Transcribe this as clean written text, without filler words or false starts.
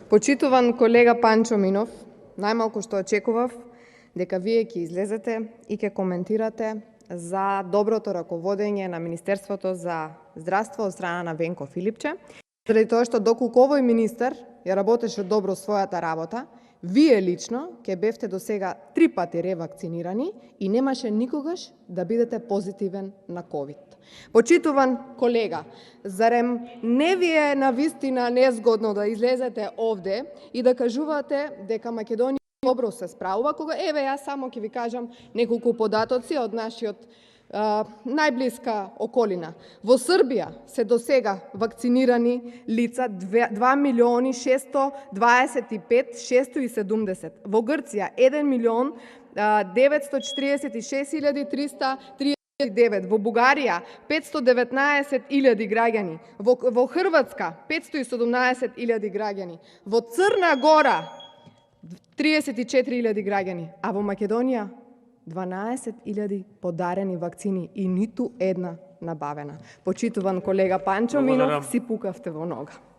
Почитуван колега Панчо Минов, најмалку што очекував дека вие ќе излезете и ќе коментирате за доброто раководење на Министерството за здравство од страна на Венко Филипче, заради тоа што доколку овој министер ја работеше добро својата работа, вие лично ќе бевте до сега 3 пати ревакцинирани и немаше никогаш да бидете позитивен на ковид. Почитуван колега, зарем не ви е навистина незгодно да излезете овде и да кажувате дека Македонија добро се справува, кога еве јас само ќе ви кажам неколку податоци од нашиот најблиска околина. Во Србија се досега вакцинирани лица 2.625.670. Во Грција 1.946.339. Во Бугарија 519.000 граѓани. Во Хрватска 517.000 граѓани. Во Црна Гора 34.000 граѓани, а во Македонија 12.000 подарени вакцини и ниту една набавена. Почитуван колега Панчо Минов, си пукавте во нога.